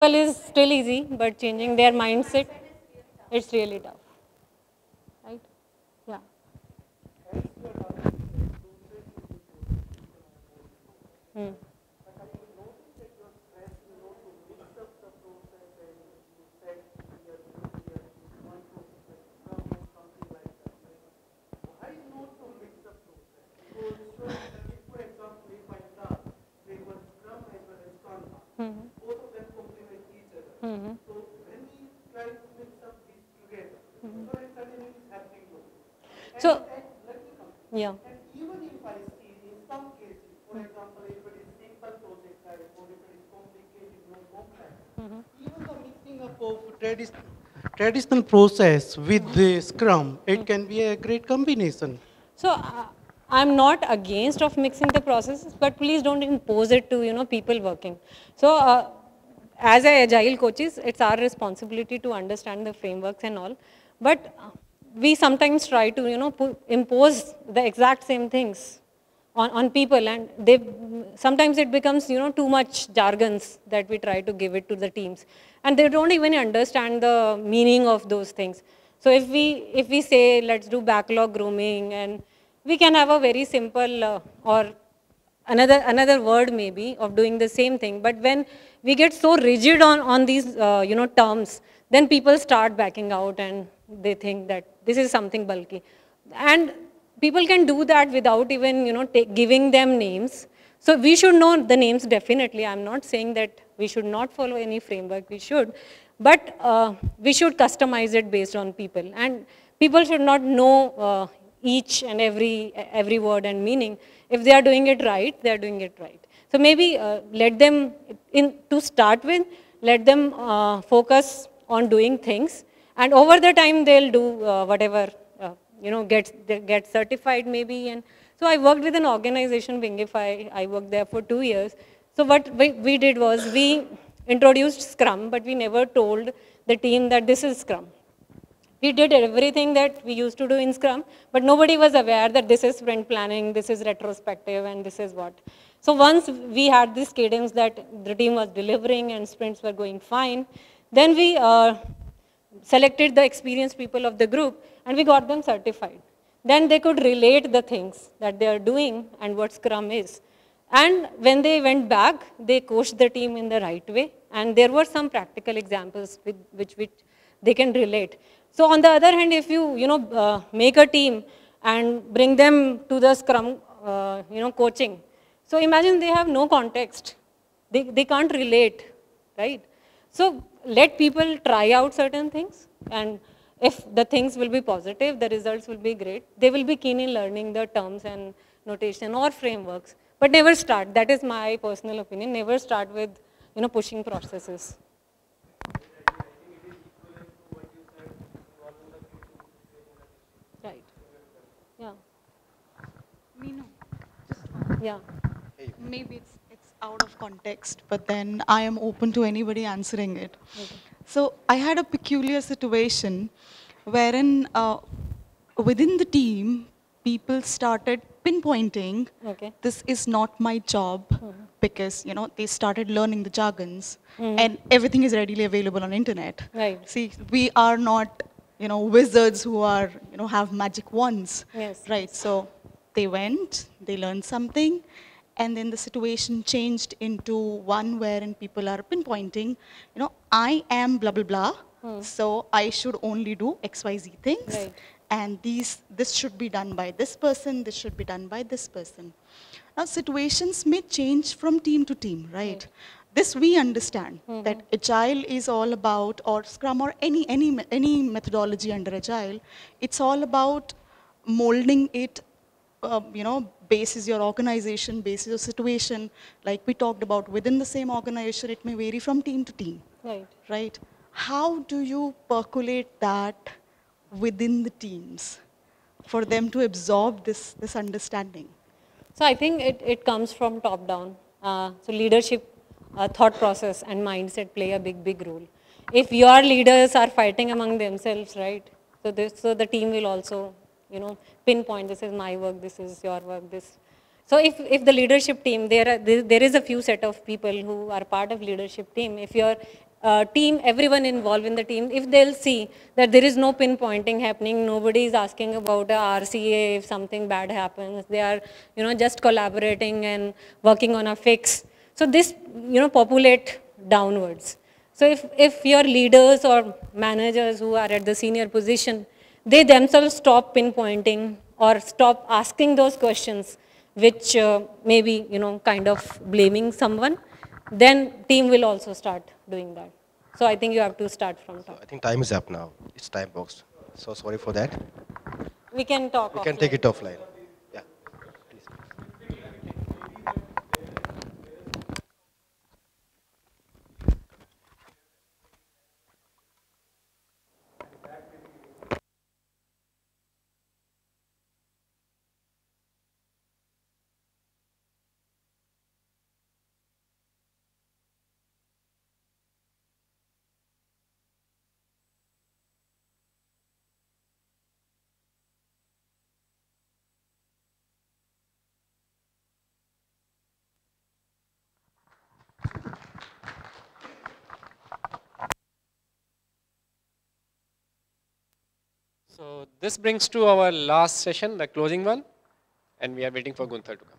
Well, is still easy, but changing their mindset, it's really tough, right? Yeah. Hmm. Hmm. Hmm. So, yeah. Mhm. Mixing up of traditional process with the Scrum, it can be a great combination. So I'm not against of mixing the processes, but please don't impose it to people working. So as a agile coaches, it's our responsibility to understand the frameworks and all, but we sometimes try to impose the exact same things on people, and they sometimes it becomes too much jargons that we try to give it to the teams, and they don't even understand the meaning of those things. So if we say let's do backlog grooming, and we can have a very simple or another word maybe of doing the same thing, but when we get so rigid on these terms, then people start backing out and they think that this is something bulky, and people can do that without even giving them names. So we should know the names definitely. I'm not saying that we should not follow any framework, we should, but we should customize it based on people, and people should not know each and every word and meaning. If they are doing it right, they are doing it right. So maybe let them, to start with, let them focus on doing things, and over the time they'll do whatever get certified maybe. And so I worked with an organization, Wingify. I worked there for 2 years. So what we did was we introduced Scrum, but we never told the team that this is Scrum. We did everything that we used to do in Scrum, but nobody was aware that this is sprint planning, this is retrospective, and this is what. So once we had this cadence that the team was delivering and sprints were going fine, then we selected the experienced people of the group and we got them certified. Then they could relate the things that they are doing and what Scrum is. And when they went back, they coached the team in the right way. And there were some practical examples with which they can relate. So on the other hand, if you make a team and bring them to the Scrum coaching, so imagine they have no context. They can't relate, right? So let people try out certain things, and if the things will be positive, the results will be great. They will be keen in learning the terms and notation or frameworks, but never start. That is my personal opinion. Never start with pushing processes. Right. Yeah. Meenu, Yeah. maybe it's out of context, but then I am open to anybody answering it. Okay. So I had a peculiar situation wherein within the team, people started pinpointing, Okay. this is not my job, because they started learning the jargons, Mhm. and everything is readily available on internet. Right. See, we are not wizards who are have magic wands, Yes. right? So they went, they learned something, and then the situation changed into one wherein people are pinpointing, I am blah blah blah, so I should only do XYZ things, Right. and this should be done by this person, this should be done by this person. Now situations may change from team to team, right? This we understand that agile is all about, or Scrum, or any methodology under agile, it's all about molding it, basis your organization, basis your situation. Like we talked about, within the same organization, it may vary from team to team, Right. right? How do you percolate that within the teams for them to absorb this understanding? So I think it comes from top down. So leadership, thought process and mindset play a big role. If your leaders are fighting among themselves, right? So the team will also, pinpoint, this is my work, this is your work, this. So if the leadership team, there is a few set of people who are part of leadership team. If your team, everyone involved in the team, if they'll see that there is no pinpointing happening, nobody is asking about a RCA if something bad happens, they are, just collaborating and working on a fix. So this, populate downwards. So if your leaders or managers who are at the senior position, they themselves stop pinpointing or stop asking those questions, which maybe, kind of blaming someone, then team will also start doing that. So I think you have to start from So top. I think time is up now. It's time boxed. So sorry for that. We can talk We can take offline. it offline. Yeah. Please. So this brings to our last session, the closing one, and we are waiting for Gunther to come.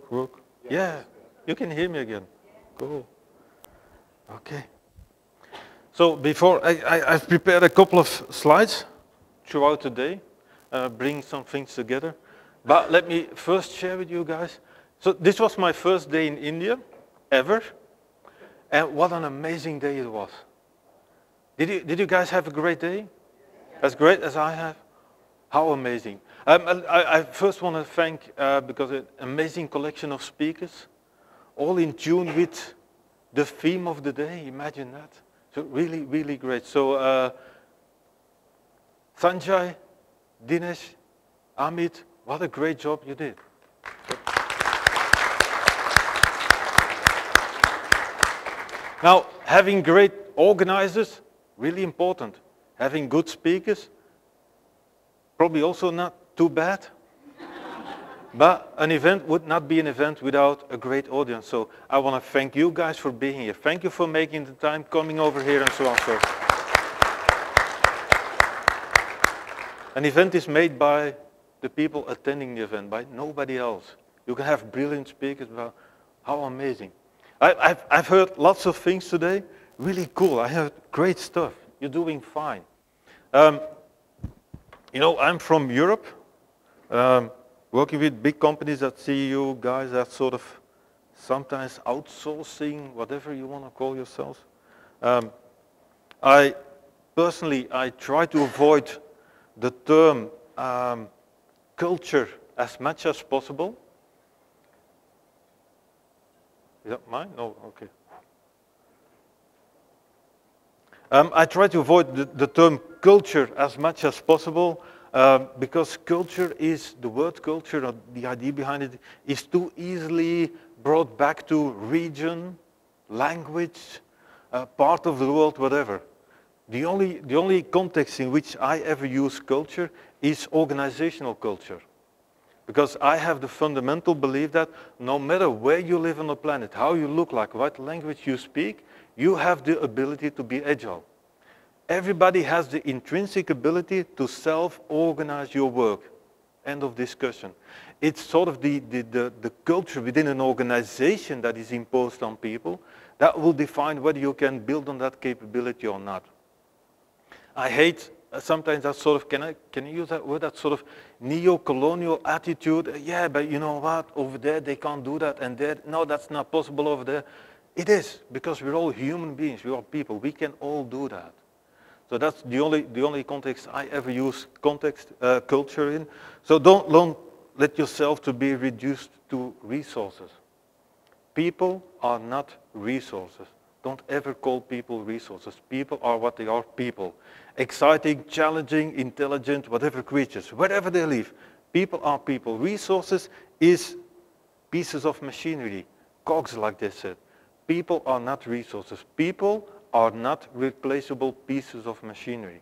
Work. Yeah, you can hear me again. Cool. Okay. So before, I've prepared a couple of slides throughout the day, bring some things together. But let me first share with you guys. So this was my first day in India, ever. And what an amazing day it was. Did you guys have a great day? As great as I have? How amazing. I first want to thank, because an amazing collection of speakers, all in tune with the theme of the day, imagine that. So really, really great. So Sanjay, Dinesh, Amit, what a great job you did. Now, having great organizers, really important. Having good speakers, probably also not too bad. But an event would not be an event without a great audience. So I want to thank you guys for being here. Thank you for making the time, coming over here and so on. So an event is made by the people attending the event, by nobody else. You can have brilliant speakers, but how amazing. I've heard lots of things today, really cool. I heard great stuff. You're doing fine. You know, I'm from Europe, working with big companies that see you guys that sort of sometimes outsourcing, whatever you want to call yourselves. I try to avoid the term culture as much as possible. Is that mine? No, okay. I try to avoid the term culture as much as possible because culture is, the word culture, or the idea behind it, is too easily brought back to region, language, part of the world, whatever. The only context in which I ever use culture is organizational culture. Because I have the fundamental belief that no matter where you live on the planet, how you look like, what language you speak, you have the ability to be agile. Everybody has the intrinsic ability to self-organize your work. End of discussion. It's sort of the culture within an organization that is imposed on people that will define whether you can build on that capability or not. I hate sometimes that sort of, can I use that word, that sort of neo-colonial attitude. Yeah, but you know what, over there they can't do that, and there, no, that's not possible over there. It is, because we're all human beings, we're all people, we can all do that. So that's the only context I ever use culture in. So don't let yourself to be reduced to resources. People are not resources. Don't ever call people resources. People are what they are, people. Exciting, challenging, intelligent, whatever creatures, wherever they live. People are people. Resources is pieces of machinery, cogs like they said. People are not resources. People are not replaceable pieces of machinery.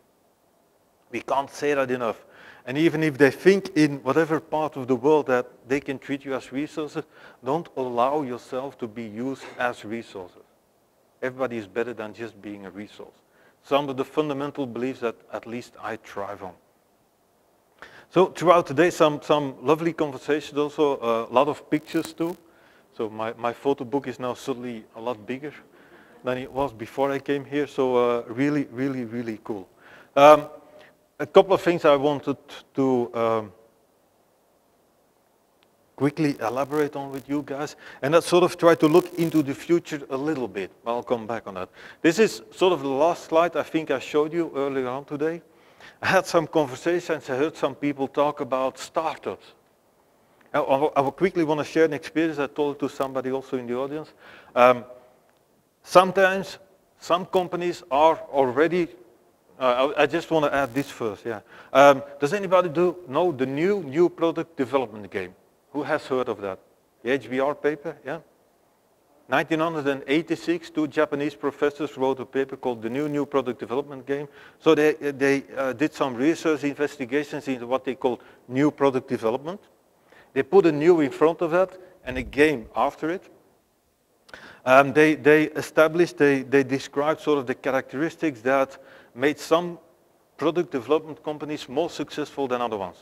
We can't say that enough. And even if they think in whatever part of the world that they can treat you as resources, don't allow yourself to be used as resources. Everybody is better than just being a resource. Some of the fundamental beliefs that at least I thrive on. So throughout today, some lovely conversations, also a lot of pictures too. So my photo book is now suddenly a lot bigger than it was before I came here. So really, really, really cool. A couple of things I wanted to quickly elaborate on with you guys, and that's sort of try to look into the future a little bit. I'll come back on that. This is sort of the last slide I think I showed you earlier on today. I had some conversations, I heard some people talk about startups. I will quickly want to share an experience. I told it to somebody also in the audience. Sometimes some companies are already, I just want to add this first, yeah. Does anybody know the new product development game? Who has heard of that? The HBR paper, yeah? 1986, two Japanese professors wrote a paper called the new product development game. So they did some research investigations into what they call new product development. They put a new in front of that and a game after it. They established, they described sort of the characteristics that made some product development companies more successful than other ones.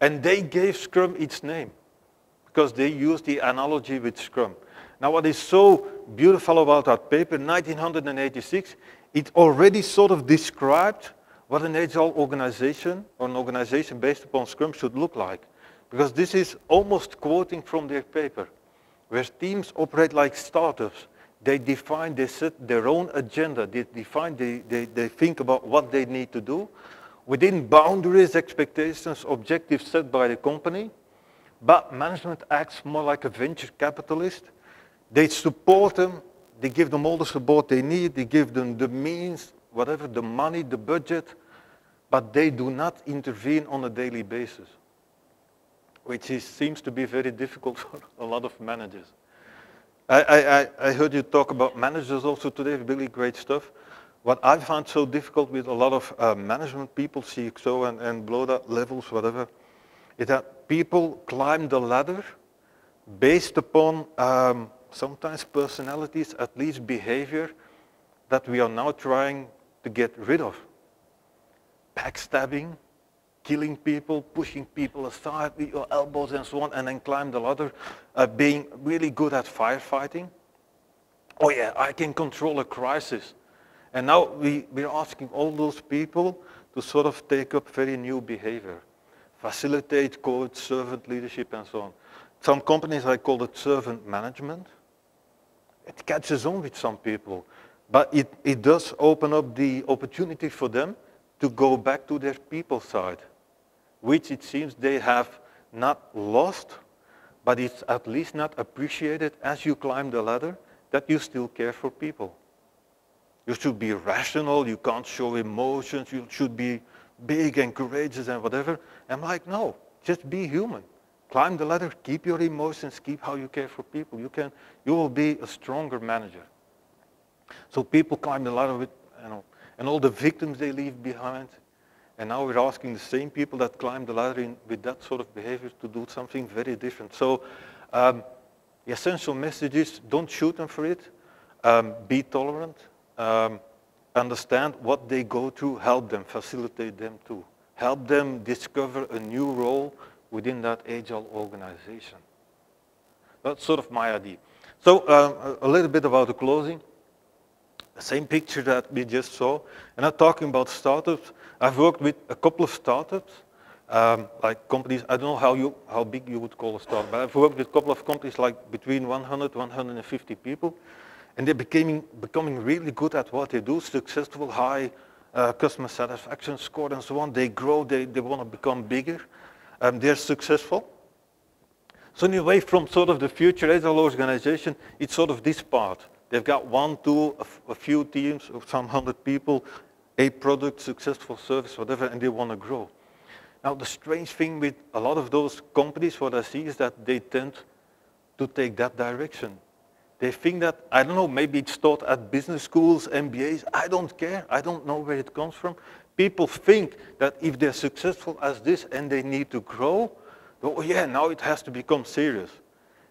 And they gave Scrum its name because they used the analogy with Scrum. Now what is so beautiful about that paper, 1986, it already sort of described what an agile organization or an organization based upon Scrum should look like. Because this is almost quoting from their paper, where teams operate like startups. They define, they set their own agenda, they define, they think about what they need to do within boundaries, expectations, objectives set by the company. But management acts more like a venture capitalist. They support them, they give them all the support they need, they give them the means, whatever, the money, the budget, but they do not intervene on a daily basis, which seems to be very difficult for a lot of managers. I heard you talk about managers also today, really great stuff. What I found so difficult with a lot of management people, CXO and below that levels, whatever, is that people climb the ladder based upon sometimes personalities, at least behavior, that we are now trying to get rid of. Backstabbing, killing people, pushing people aside with your elbows and so on, and then climb the ladder, being really good at firefighting. Oh yeah, I can control a crisis. And now we're asking all those people to sort of take up very new behavior. Facilitate, coach, servant leadership, and so on. Some companies, I call it servant management. It catches on with some people, but it does open up the opportunity for them to go back to their people side. which it seems they have not lost, but it's at least not appreciated as you climb the ladder, that you still care for people. You should be rational, you can't show emotions, you should be big and courageous and whatever. I'm like, no, just be human. Climb the ladder, keep your emotions, keep how you care for people. You will be a stronger manager. So people climb the ladder with, and all the victims they leave behind. And now we're asking the same people that climb the ladder with that sort of behavior to do something very different. So the essential message is don't shoot them for it. Be tolerant. Understand what they go through. Help them, facilitate them too. Help them discover a new role within that agile organization. That's sort of my idea. So a little bit about the closing. The same picture that we just saw. And I'm talking about startups. I've worked with a couple of startups, like companies, I don't know how big you would call a startup, but I've worked with a couple of companies like between 100, 150 people. And they're becoming really good at what they do, successful, high customer satisfaction score and so on. They grow, they want to become bigger. They're successful. So anyway, from sort of the future agile organization, it's sort of this part. They've got 1, 2, a few teams of some 100 people, a product, successful service, whatever, and they want to grow. Now the strange thing with a lot of those companies, what I see is that they tend to take that direction. They think that, I don't know, maybe it's taught at business schools, MBAs, I don't care, I don't know where it comes from. People think that if they're successful as this and they need to grow, oh yeah, now it has to become serious.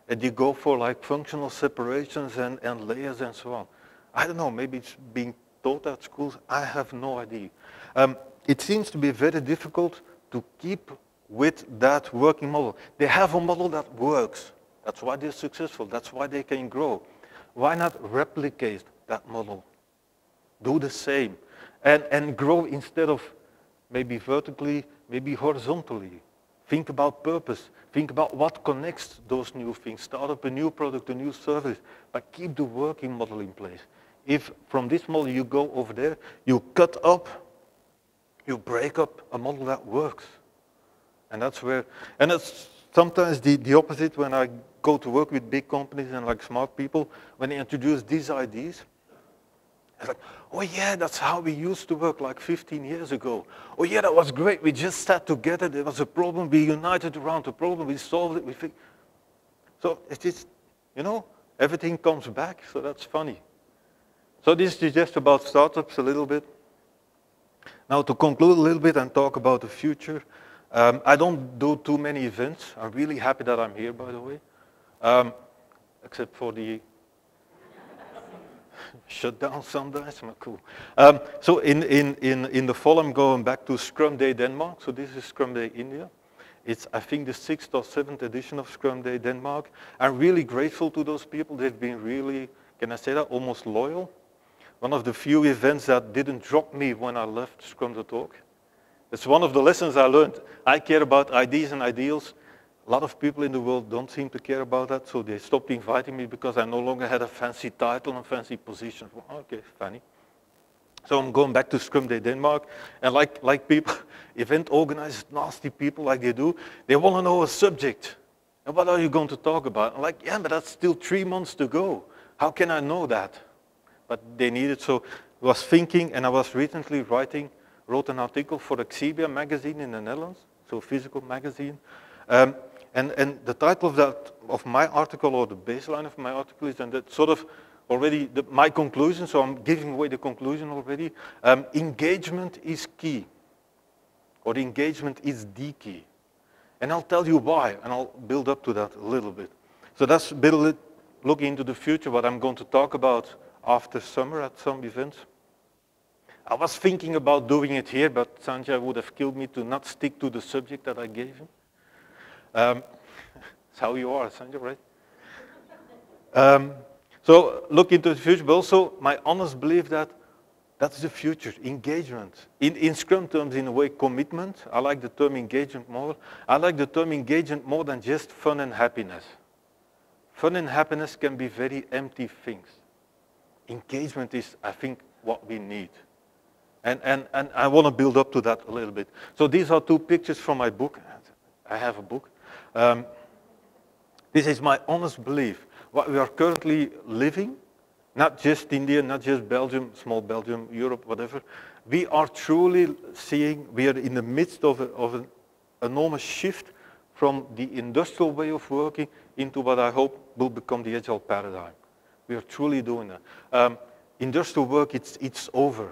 And you go for like functional separations and layers and so on. I don't know, maybe it's being taught at schools, I have no idea. It seems to be very difficult to keep with that working model. They have a model that works. That's why they're successful. That's why they can grow. Why not replicate that model? Do the same. And grow instead of maybe vertically, maybe horizontally. Think about purpose. Think about what connects those new things. Start up a new product, a new service, but keep the working model in place. If from this model you go over there, you cut up, you break up a model that works. And that's where, and it's sometimes the opposite when I go to work with big companies and like smart people, when they introduce these ideas, it's like, oh yeah, that's how we used to work like 15 years ago. Oh yeah, that was great. We just sat together. There was a problem. We united around the problem. We solved it. So it's just, everything comes back. So that's funny. So this is just about startups a little bit. Now to conclude a little bit and talk about the future. I don't do too many events. I'm really happy that I'm here, by the way. Except for the shutdown sometimes, but cool. So in the fall, I'm going back to Scrum Day Denmark. So this is Scrum Day India. It's, I think, the 6th or 7th edition of Scrum Day Denmark. I'm really grateful to those people. They've been really, can I say that, almost loyal. One of the few events that didn't drop me when I left Scrum.org. It's one of the lessons I learned. I care about ideas and ideals. A lot of people in the world don't seem to care about that, so they stopped inviting me because I no longer had a fancy title and fancy position. Well, okay, funny. So I'm going back to Scrum Day Denmark, and like people, event organizers, nasty people like they do, they want to know a subject. And what are you going to talk about? I'm like, yeah, but that's still 3 months to go. How can I know that? But they needed, so I was thinking, and I was recently wrote an article for Exhibia magazine in the Netherlands, so a physical magazine. And the title of my article, or the baseline of my article, is, and that's sort of already my conclusion, so I'm giving away the conclusion already. Engagement is key, or engagement is the key. And I'll tell you why, and I'll build up to that a little bit. So that's looking into the future, what I'm going to talk about after summer at some events. I was thinking about doing it here, but Sanjay would have killed me to not stick to the subject that I gave him. That's how you are, Sanjay, right? So look into the future, but also my honest belief that that's the future, engagement. In Scrum terms, in a way, commitment. I like the term engagement more. I like the term engagement more than just fun and happiness. Fun and happiness can be very empty things. Engagement is, I think, what we need. And I want to build up to that a little bit. So these are two pictures from my book. I have a book. This is my honest belief. What we are currently living, not just India, not just Belgium, small Belgium, Europe, whatever. We are truly seeing, we are in the midst of an enormous shift from the industrial way of working into what I hope will become the agile paradigm. We are truly doing that. Industrial work, it's over.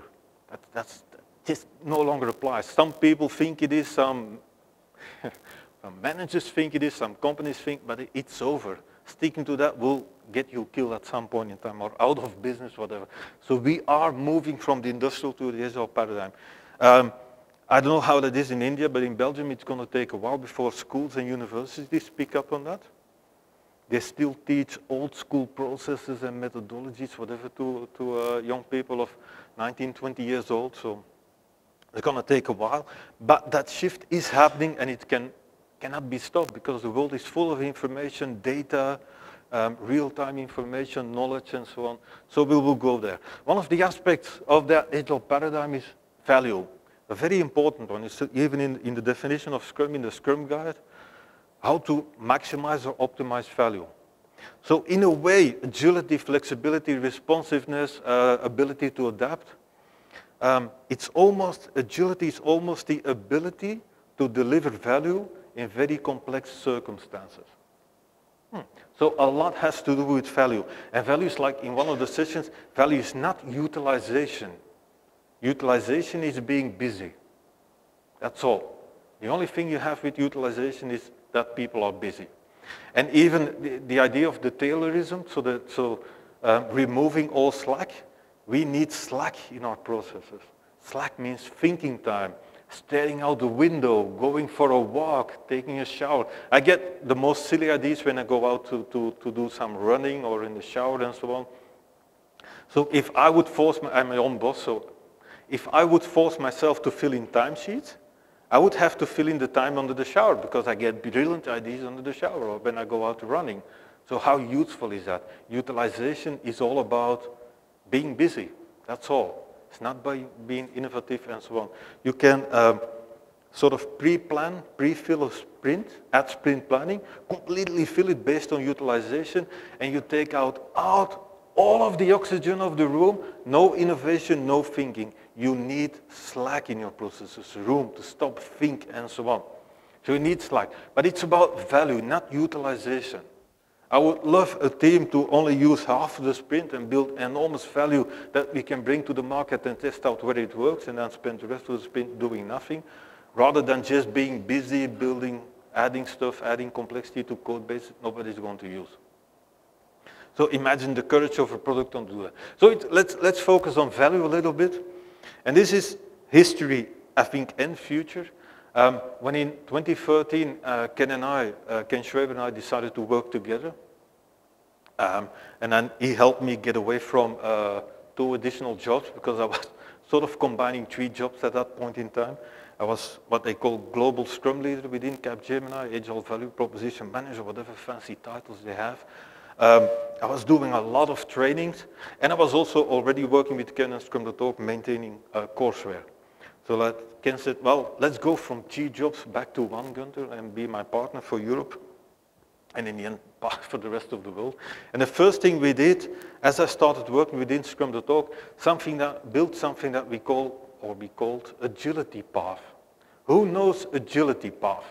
That's just no longer applies. Some people think it is, some managers think it is, some companies think, but it's over. Sticking to that will get you killed at some point in time or out of business, whatever. So we are moving from the industrial to the agile paradigm. I don't know how that is in India, but in Belgium it's going to take a while before schools and universities pick up on that. They still teach old school processes and methodologies, whatever, to young people of 19, 20 years old. So it's going to take a while. But that shift is happening, and it cannot be stopped because the world is full of information, data, real-time information, knowledge, and so on. So we will go there. One of the aspects of that agile paradigm is value. A very important one. It's even in the definition of Scrum, in the Scrum Guide, how to maximize or optimize value. So in a way, agility, flexibility, responsiveness, ability to adapt, agility is almost the ability to deliver value in very complex circumstances. So a lot has to do with value. And value is like in one of the sessions, value is not utilization. Utilization is being busy. That's all. The only thing you have with utilization is that people are busy. And even the idea of the Taylorism, removing all slack, we need slack in our processes. Slack means thinking time, staring out the window, going for a walk, taking a shower. I get the most silly ideas when I go out to do some running or in the shower and so on. So if I would I'm my own boss, so if I would force myself to fill in timesheets, I would have to fill in the time under the shower because I get brilliant ideas under the shower or when I go out running. So how useful is that? Utilization is all about being busy. That's all. It's not by being innovative and so on. You can sort of pre-plan, pre-fill a sprint, at sprint planning, completely fill it based on utilization, and you take out all of the oxygen of the room, no innovation, no thinking. You need slack in your processes, room to stop, think, and so on. So you need slack. But it's about value, not utilization. I would love a team to only use half of the sprint and build enormous value that we can bring to the market and test out whether it works and then spend the rest of the sprint doing nothing, rather than just being busy building, adding stuff, adding complexity to code base nobody's going to use. So imagine the courage of a product to do that. So let's focus on value a little bit. And this is history, I think, and future. When in 2013, Ken Schwaber and I decided to work together. And then he helped me get away from 2 additional jobs because I was sort of combining 3 jobs at that point in time. I was what they call global Scrum leader within Capgemini, Agile Value Proposition Manager, whatever fancy titles they have. I was doing a lot of trainings, and I was also already working with Ken and Scrum.org maintaining courseware. So Ken said, well, let's go from 3 jobs back to 1, Gunther, and be my partner for Europe, and in the end, for the rest of the world. And the first thing we did, as I started working within Scrum.org, built something that we called Agility Path. Who knows Agility Path?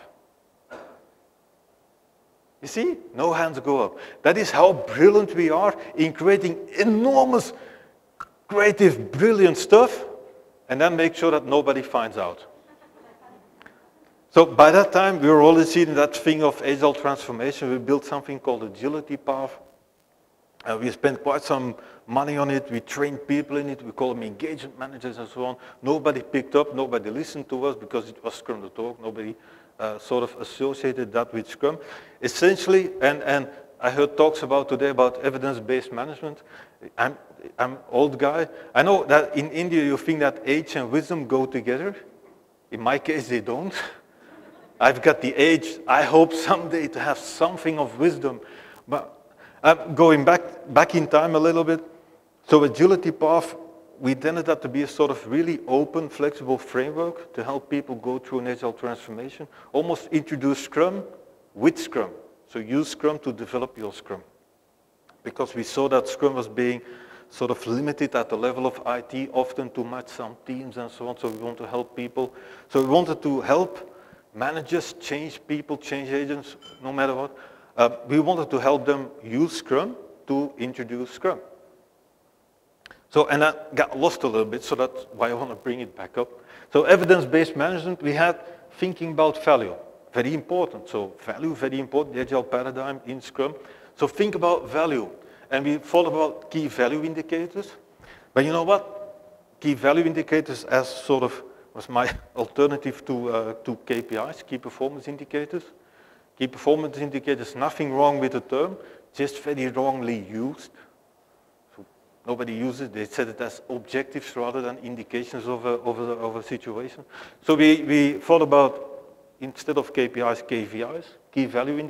You see, no hands go up. That is how brilliant we are in creating enormous, creative, brilliant stuff, and then make sure that nobody finds out. So by that time, we were already seeing that thing of agile transformation. We built something called Agility Path. We spent quite some money on it. We trained people in it. We call them engagement managers and so on. Nobody picked up. Nobody listened to us because it was Scrum.org. Nobody sort of associated that with Scrum. Essentially, and I heard talks today about evidence-based management. I'm old guy. I know that in India you think that age and wisdom go together. In my case, they don't. I've got the age. I hope someday to have something of wisdom. But going back in time a little bit. So Agility Path we intended that to be a sort of really open, flexible framework to help people go through an agile transformation, almost introduce Scrum with Scrum. So use Scrum to develop your Scrum. Because we saw that Scrum was being sort of limited at the level of IT, often to match some teams and so on, so we want to help people. So we wanted to help managers, change people, change agents, no matter what. We wanted to help them use Scrum to introduce Scrum. So, and that got lost a little bit, so that's why I want to bring it back up. So evidence-based management, we had thinking about value, very important. So value, very important, the agile paradigm in Scrum. So think about value. And we thought about key value indicators. But you know what? Key value indicators as sort of was my alternative to KPIs, key performance indicators. Key performance indicators, nothing wrong with the term, just very wrongly used. Nobody uses it. They set it as objectives rather than indications of a situation. So we thought about, instead of KPIs, KVIs, key value indicators.